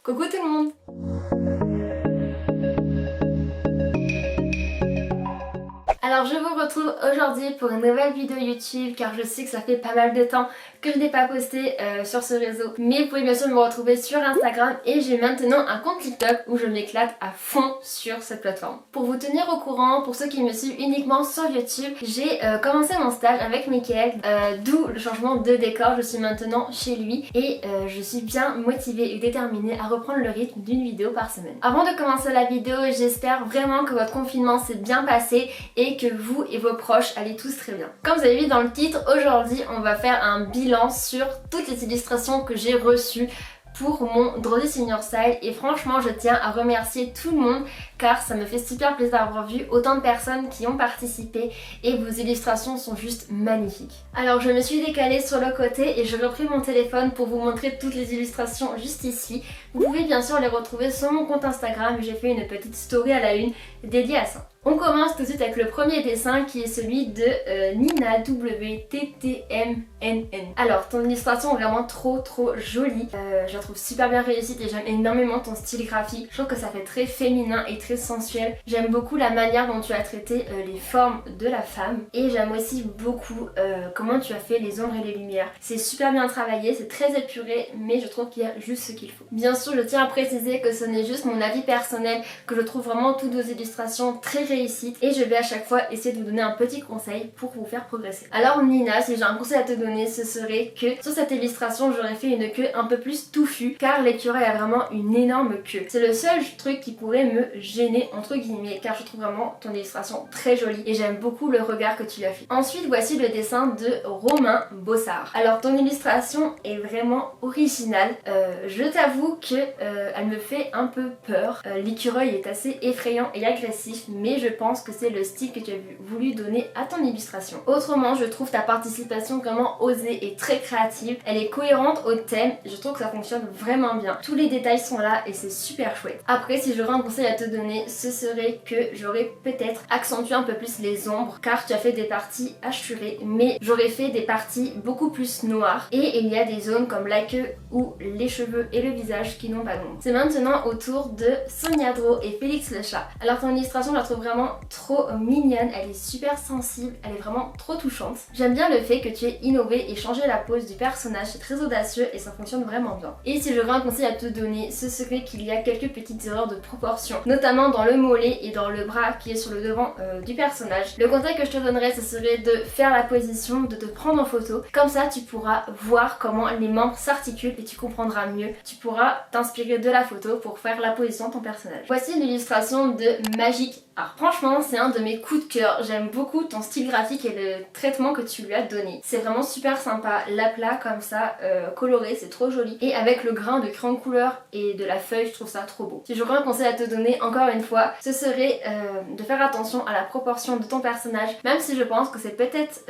Coucou tout le monde! Alors je vous retrouve aujourd'hui pour une nouvelle vidéo YouTube car je sais que ça fait pas mal de temps que je n'ai pas posté sur ce réseau. Mais vous pouvez bien sûr me retrouver sur Instagram et j'ai maintenant un compte TikTok où je m'éclate à fond sur cette plateforme. Pour vous tenir au courant, pour ceux qui me suivent uniquement sur YouTube, j'ai commencé mon stage avec Mickaël, d'où le changement de décor. Je suis maintenant chez lui et je suis bien motivée et déterminée à reprendre le rythme d'une vidéo par semaine. Avant de commencer la vidéo, j'espère vraiment que votre confinement s'est bien passé et que vous et vos proches allez tous très bien. Comme vous avez vu dans le titre, aujourd'hui on va faire un bilan sur toutes les illustrations que j'ai reçues pour mon Drosy Senior Style et franchement je tiens à remercier tout le monde car ça me fait super plaisir d'avoir vu autant de personnes qui ont participé et vos illustrations sont juste magnifiques. Alors je me suis décalée sur le côté et j'ai repris mon téléphone pour vous montrer toutes les illustrations juste ici. Vous pouvez bien sûr les retrouver sur mon compte Instagram, j'ai fait une petite story à la une dédiée à ça. On commence tout de suite avec le premier dessin qui est celui de Nina WTTMNN. Alors ton illustration est vraiment trop jolie, je la trouve super bien réussie et j'aime énormément ton style graphique. Je trouve que ça fait très féminin et très sensuel. J'aime beaucoup la manière dont tu as traité les formes de la femme et j'aime aussi beaucoup comment tu as fait les ombres et les lumières. C'est super bien travaillé, c'est très épuré mais je trouve qu'il y a juste ce qu'il faut. Bien sûr je tiens à préciser que ce n'est juste mon avis personnel, que je trouve vraiment toutes vos illustrations très réussite et je vais à chaque fois essayer de vous donner un petit conseil pour vous faire progresser. Alors Nina, si j'ai un conseil à te donner, ce serait que sur cette illustration j'aurais fait une queue un peu plus touffue car l'écureuil a vraiment une énorme queue. C'est le seul truc qui pourrait me gêner entre guillemets car je trouve vraiment ton illustration très jolie et j'aime beaucoup le regard que tu lui as fait. Ensuite voici le dessin de Romain Bossard. Alors ton illustration est vraiment originale. Je t'avoue que elle me fait un peu peur. L'écureuil est assez effrayant et agressif mais je pense que c'est le style que tu as voulu donner à ton illustration. Autrement, je trouve ta participation vraiment osée et très créative. Elle est cohérente au thème, je trouve que ça fonctionne vraiment bien. Tous les détails sont là et c'est super chouette. Après, si j'aurais un conseil à te donner, ce serait que j'aurais peut-être accentué un peu plus les ombres car tu as fait des parties hachurées, mais j'aurais fait des parties beaucoup plus noires et il y a des zones comme la queue ou les cheveux et le visage qui n'ont pas d'ombre. C'est maintenant au tour de Sonia Dro et Félix le chat. Alors ton illustration, je la trouve vraiment trop mignonne, elle est super sensible, elle est vraiment trop touchante. J'aime bien le fait que tu aies innové et changé la pose du personnage, c'est très audacieux et ça fonctionne vraiment bien. Et si j'aurais un conseil à te donner, ce serait qu'il y a quelques petites erreurs de proportion, notamment dans le mollet et dans le bras qui est sur le devant du personnage. Le conseil que je te donnerais, ce serait de faire la position, de te prendre en photo, comme ça tu pourras voir comment les membres s'articulent et tu comprendras mieux. Tu pourras t'inspirer de la photo pour faire la position de ton personnage. Voici l'illustration de Magic. Alors franchement c'est un de mes coups de cœur, j'aime beaucoup ton style graphique et le traitement que tu lui as donné. C'est vraiment super sympa, l'aplat comme ça, coloré, c'est trop joli. Et avec le grain de crayon de couleur et de la feuille, je trouve ça trop beau. Si j'aurais un conseil à te donner encore une fois, ce serait de faire attention à la proportion de ton personnage, même si je pense que c'est peut-être,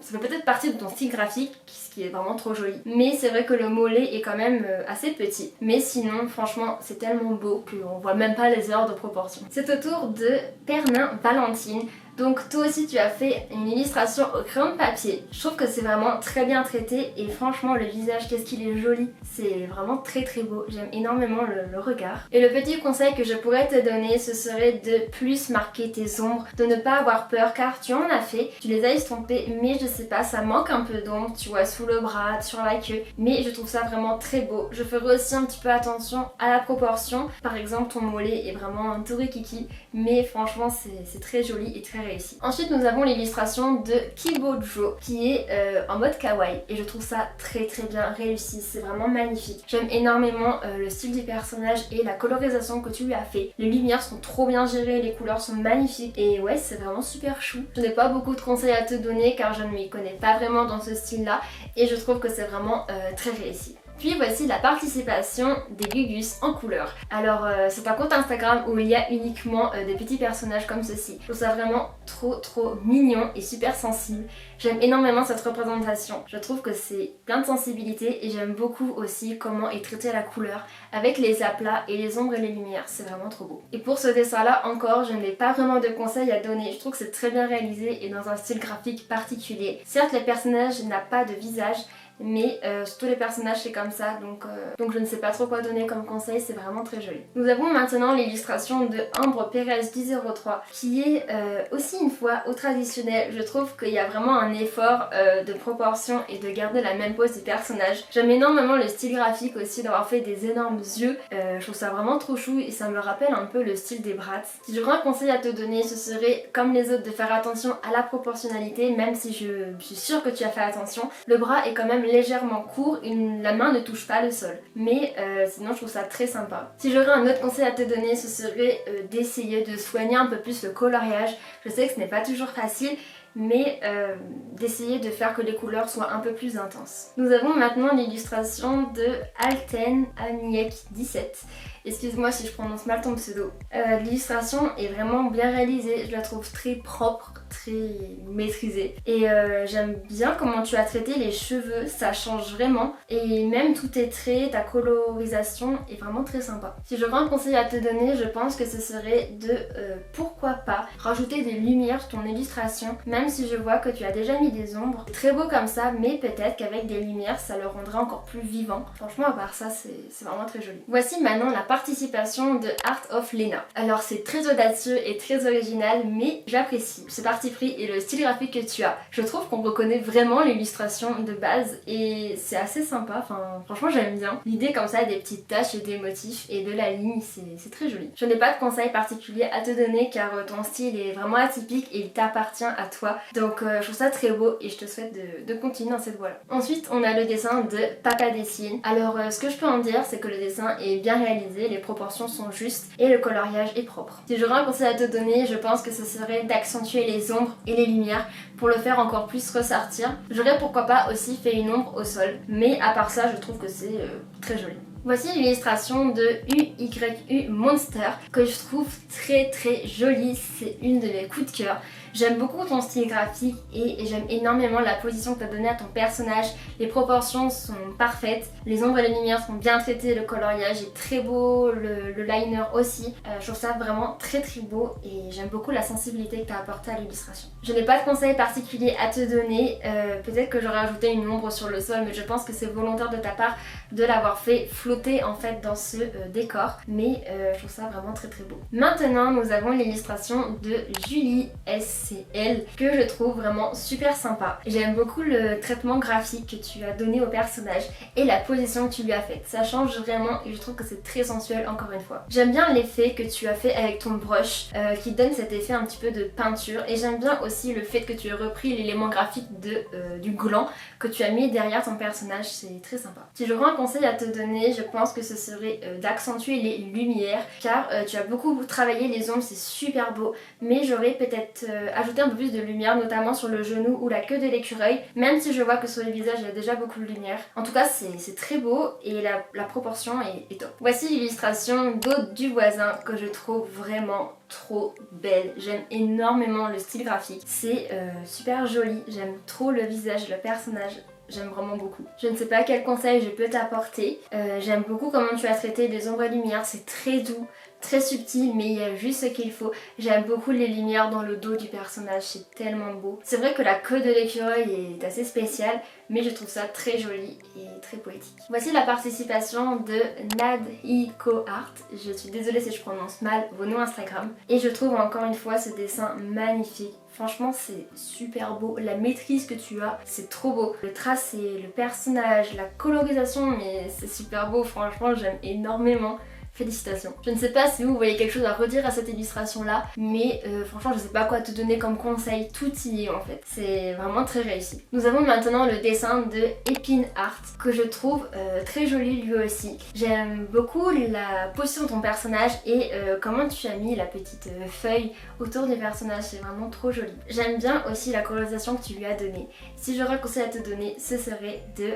ça fait peut-être partie de ton style graphique, ce qui est vraiment trop joli. Mais c'est vrai que le mollet est quand même assez petit. Mais sinon, franchement, c'est tellement beau qu'on voit même pas les erreurs de proportion. C'est au tour de Pernin Valentine. Donc toi aussi tu as fait une illustration au crayon de papier. Je trouve que c'est vraiment très bien traité et franchement le visage, qu'est-ce qu'il est joli. C'est vraiment très beau, j'aime énormément le regard. Et le petit conseil que je pourrais te donner, ce serait de plus marquer tes ombres, de ne pas avoir peur car tu en as fait, tu les as estompées mais je sais pas, ça manque un peu d'ombre, tu vois, sous le bras, sur la queue. Mais je trouve ça vraiment très beau. Je ferai aussi un petit peu attention à la proportion. Par exemple ton mollet est vraiment un tout rikiki mais franchement c'est très joli et très réussi. Ensuite nous avons l'illustration de Kibojo qui est en mode kawaii et je trouve ça très bien réussi, c'est vraiment magnifique. J'aime énormément le style du personnage et la colorisation que tu lui as fait. Les lumières sont trop bien gérées, les couleurs sont magnifiques et ouais c'est vraiment super chou. Je n'ai pas beaucoup de conseils à te donner car je ne m'y connais pas vraiment dans ce style là et je trouve que c'est vraiment très réussi. Puis voici la participation des Gugus en couleur. Alors c'est un compte Instagram où il y a uniquement des petits personnages comme ceci. Je trouve ça vraiment trop mignon et super sensible. J'aime énormément cette représentation. Je trouve que c'est plein de sensibilité et j'aime beaucoup aussi comment est traitée la couleur avec les aplats et les ombres et les lumières. C'est vraiment trop beau. Et pour ce dessin là encore, je n'ai pas vraiment de conseils à donner. Je trouve que c'est très bien réalisé et dans un style graphique particulier. Certes le personnage n'a pas de visage mais tous les personnages c'est comme ça, donc je ne sais pas trop quoi donner comme conseil, c'est vraiment très joli. Nous avons maintenant l'illustration de Ambre Perez 1003 qui est aussi une fois au traditionnel. Je trouve qu'il y a vraiment un effort de proportion et de garder la même pose du personnage. J'aime énormément le style graphique aussi, d'avoir fait des énormes yeux, je trouve ça vraiment trop chou et ça me rappelle un peu le style des Bratz. Si j'aurais un conseil à te donner, ce serait comme les autres de faire attention à la proportionnalité, même si je suis sûre que tu as fait attention. Le bras est quand même légèrement court, la main ne touche pas le sol, mais sinon je trouve ça très sympa. Si j'aurais un autre conseil à te donner, ce serait d'essayer de soigner un peu plus le coloriage. Je sais que ce n'est pas toujours facile, mais d'essayer de faire que les couleurs soient un peu plus intenses. Nous avons maintenant l'illustration de Alten Aniek 17. Excuse-moi si je prononce mal ton pseudo. L'illustration est vraiment bien réalisée, je la trouve très propre, très maîtrisée. Et j'aime bien comment tu as traité les cheveux, ça change vraiment. Et même tous tes traits, ta colorisation est vraiment très sympa. Si j'aurais un conseil à te donner, je pense que ce serait de, pourquoi pas, rajouter des lumières sur ton illustration. Même si je vois que tu as déjà mis des ombres. C'est très beau comme ça, mais peut-être qu'avec des lumières, ça le rendrait encore plus vivant. Franchement, à part ça, c'est vraiment très joli. Voici maintenant la participation de Art of Lena. Alors c'est très audacieux et très original, mais j'apprécie ce parti pris et le style graphique que tu as. Je trouve qu'on reconnaît vraiment l'illustration de base et c'est assez sympa, enfin franchement j'aime bien. L'idée comme ça des petites taches et des motifs et de la ligne, c'est très joli. Je n'ai pas de conseils particuliers à te donner car ton style est vraiment atypique et il t'appartient à toi. Donc je trouve ça très beau et je te souhaite de continuer dans cette voie-là. Ensuite on a le dessin de Papa Dessine. Alors ce que je peux en dire c'est que le dessin est bien réalisé, les proportions sont justes et le coloriage est propre. Si j'aurais un conseil à te donner, je pense que ce serait d'accentuer les ombres et les lumières pour le faire encore plus ressortir. J'aurais pourquoi pas aussi fait une ombre au sol, mais à part ça je trouve que c'est très joli. Voici l'illustration de UYU Monster que je trouve très jolie, c'est une de mes coups de cœur. J'aime beaucoup ton style graphique et j'aime énormément la position que tu as donnée à ton personnage. Les proportions sont parfaites, les ombres et les lumières sont bien traitées, le coloriage est très beau, le liner aussi. Je trouve ça vraiment très beau et j'aime beaucoup la sensibilité que tu as apportée à l'illustration. Je n'ai pas de conseils particuliers à te donner, peut-être que j'aurais ajouté une ombre sur le sol, mais je pense que c'est volontaire de ta part de l'avoir fait flotter en fait dans ce décor, mais je trouve ça vraiment très beau. Maintenant nous avons l'illustration de Julie SCL que je trouve vraiment super sympa. J'aime beaucoup le traitement graphique que tu as donné au personnage et la position que tu lui as faite. Ça change vraiment et je trouve que c'est très sensuel encore une fois. J'aime bien l'effet que tu as fait avec ton brush qui donne cet effet un petit peu de peinture et j'aime bien aussi le fait que tu aies repris l'élément graphique du gland que tu as mis derrière ton personnage, c'est très sympa. Si j'aurais un conseil à te donner, je pense que ce serait d'accentuer les lumières car tu as beaucoup travaillé les ombres, c'est super beau, mais j'aurais peut-être ajouté un peu plus de lumière, notamment sur le genou ou la queue de l'écureuil, même si je vois que sur le visage il y a déjà beaucoup de lumière. En tout cas c'est très beau et la proportion est top. Voici l'illustration d'Aude du voisin que je trouve vraiment trop belle. J'aime énormément le style graphique, c'est super joli, j'aime trop le visage, le personnage. J'aime vraiment beaucoup. Je ne sais pas quel conseil je peux t'apporter. J'aime beaucoup comment tu as traité les ombres et lumières. C'est très doux, très subtil, mais il y a juste ce qu'il faut. J'aime beaucoup les lumières dans le dos du personnage. C'est tellement beau. C'est vrai que la queue de l'écureuil est assez spéciale, mais je trouve ça très joli et très poétique. Voici la participation de Nadhiko Art. Je suis désolée si je prononce mal vos noms Instagram. Et je trouve encore une fois ce dessin magnifique. Franchement c'est super beau, la maîtrise que tu as, c'est trop beau. Le tracé, le personnage, la colorisation, mais c'est super beau, franchement j'aime énormément. Félicitations. Je ne sais pas si vous voyez quelque chose à redire à cette illustration là, mais franchement je sais pas quoi te donner comme conseil, tout y est en fait. C'est vraiment très réussi. Nous avons maintenant le dessin de Epine Art que je trouve très joli lui aussi. J'aime beaucoup la position de ton personnage et comment tu as mis la petite feuille autour du personnage, c'est vraiment trop joli. J'aime bien aussi la colorisation que tu lui as donnée. Si j'aurais un conseil à te donner, ce serait de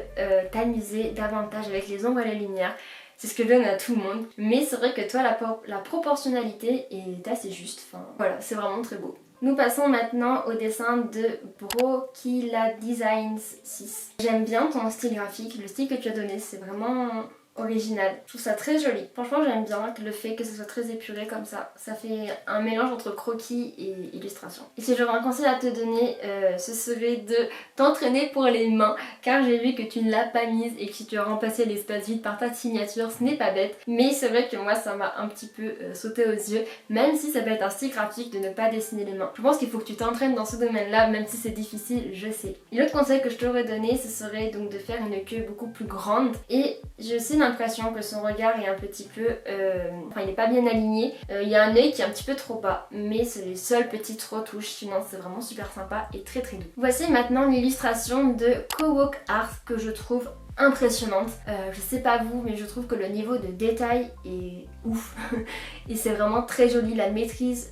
t'amuser davantage avec les ombres et les lumières. C'est ce que je donne à tout le monde. Mais c'est vrai que toi, la proportionnalité est assez juste. Enfin, voilà, c'est vraiment très beau. Nous passons maintenant au dessin de Brokila Designs 6. J'aime bien ton style graphique, le style que tu as donné, c'est vraiment original. Je trouve ça très joli. Franchement j'aime bien le fait que ce soit très épuré comme ça. Ça fait un mélange entre croquis et illustration. Et si j'aurais un conseil à te donner, ce serait de t'entraîner pour les mains, car j'ai vu que tu ne l'as pas mise et que tu as remplacé l'espace vide par ta signature. Ce n'est pas bête, mais c'est vrai que moi ça m'a un petit peu sauté aux yeux, même si ça peut être un style graphique de ne pas dessiner les mains. Je pense qu'il faut que tu t'entraînes dans ce domaine-là, même si c'est difficile, je sais. Et l'autre conseil que je t'aurais donné, ce serait donc de faire une queue beaucoup plus grande. Et j'ai aussi l'impression que son regard est un petit peu... enfin, il n'est pas bien aligné. Il y a un œil qui est un petit peu trop bas, mais c'est les seules petites retouches. Sinon, c'est vraiment super sympa et très très doux. Voici maintenant l'illustration de Co-Walk Art que je trouve impressionnante. Je sais pas vous, mais je trouve que le niveau de détail est ouf. Et c'est vraiment très joli. La maîtrise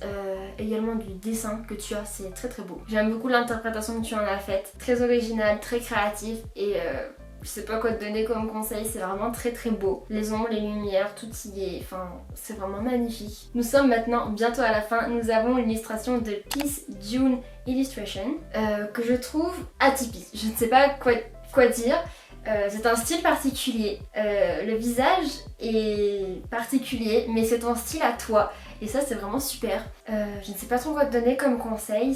également du dessin que tu as, c'est très très beau. J'aime beaucoup l'interprétation que tu en as faite. Très originale, très créative et je sais pas quoi te donner comme conseil, c'est vraiment très très beau. Les ombres, les lumières, tout y est, enfin c'est vraiment magnifique. Nous sommes maintenant bientôt à la fin, nous avons une illustration de Peace June Illustration que je trouve atypique. Je ne sais pas quoi dire. C'est un style particulier, le visage est particulier mais c'est ton style à toi et ça c'est vraiment super. Je ne sais pas trop quoi te donner comme conseil,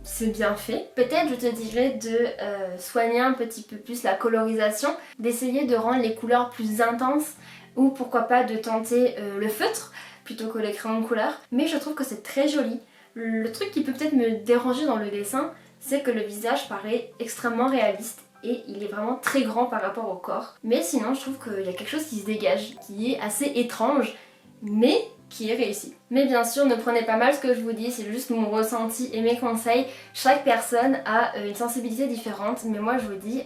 c'est bien fait. Peut-être je te dirais de soigner un petit peu plus la colorisation, d'essayer de rendre les couleurs plus intenses ou pourquoi pas de tenter le feutre plutôt que les crayons de couleur. Mais je trouve que c'est très joli. Le truc qui peut peut-être me déranger dans le dessin, c'est que le visage paraît extrêmement réaliste et il est vraiment très grand par rapport au corps. Mais sinon je trouve qu'il y a quelque chose qui se dégage, qui est assez étrange, mais qui est réussi. Mais bien sûr, ne prenez pas mal ce que je vous dis, c'est juste mon ressenti et mes conseils. Chaque personne a une sensibilité différente, mais moi je vous dis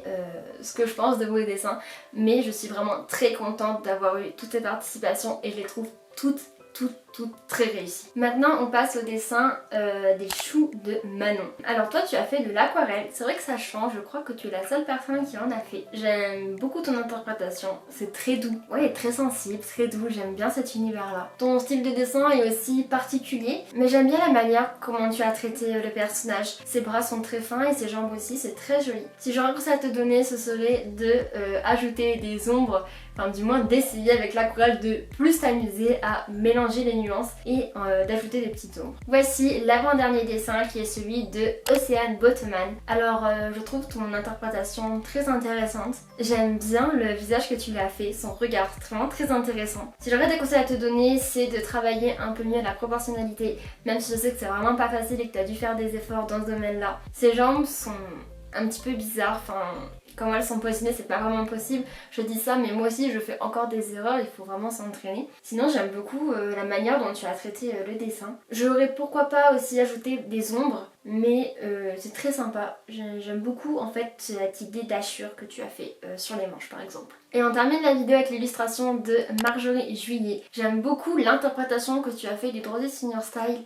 ce que je pense de vos dessins. Mais je suis vraiment très contente d'avoir eu toutes ces participations et je les trouve toutes très réussies. Maintenant on passe au dessin des choux de Manon. Alors toi tu as fait de l'aquarelle, c'est vrai que ça change, je crois que tu es la seule personne qui en a fait. J'aime beaucoup ton interprétation, c'est très doux, ouais très sensible, très doux, j'aime bien cet univers là. Ton style de dessin est aussi particulier, mais j'aime bien la manière comment tu as traité le personnage. Ses bras sont très fins et ses jambes aussi, c'est très joli. Si j'aurais un conseil à te donner, ce serait de ajouter des ombres, enfin du moins d'essayer avec l'aquarelle de plus t'amuser à mélanger les nuances et d'ajouter des petites ombres. Voici l'avant-dernier dessin qui est celui de Océane Botman. Alors je trouve ton interprétation très intéressante. J'aime bien le visage que tu lui as fait, son regard, c'est vraiment très intéressant. Si j'aurais des conseils à te donner, c'est de travailler un peu mieux la proportionnalité, même si je sais que c'est vraiment pas facile et que tu as dû faire des efforts dans ce domaine-là. Ses jambes sont un petit peu bizarres, enfin comment elles sont positionnées c'est pas vraiment possible, je dis ça mais moi aussi je fais encore des erreurs, il faut vraiment s'entraîner. Sinon j'aime beaucoup la manière dont tu as traité le dessin. J'aurais pourquoi pas aussi ajouté des ombres, mais c'est très sympa. J'aime beaucoup en fait cette idée d'hachure que tu as fait sur les manches par exemple. Et on termine la vidéo avec l'illustration de Marjorie Juillet. J'aime beaucoup l'interprétation que tu as fait du Drosy Senior Style.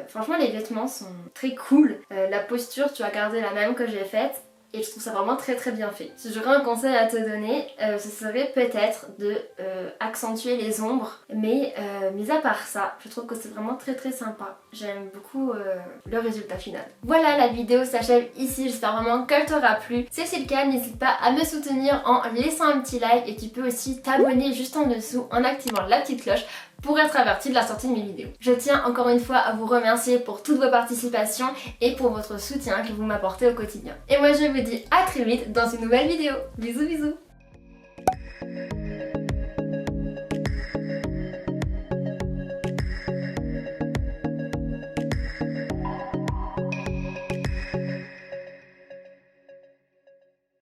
Franchement les vêtements sont très cool. La posture tu as gardé la même que j'ai faite. Et je trouve ça vraiment très bien fait. Si j'aurais un conseil à te donner, ce serait peut-être de accentuer les ombres. Mais mis à part ça, je trouve que c'est vraiment très sympa. J'aime beaucoup le résultat final. Voilà, la vidéo s'achève ici. J'espère vraiment qu'elle t'aura plu. Si c'est le cas, n'hésite pas à me soutenir en laissant un petit like. Et tu peux aussi t'abonner juste en dessous en activant la petite cloche pour être averti de la sortie de mes vidéos. Je tiens encore une fois à vous remercier pour toutes vos participations et pour votre soutien que vous m'apportez au quotidien. Et moi je vous dis à très vite dans une nouvelle vidéo. Bisous bisous.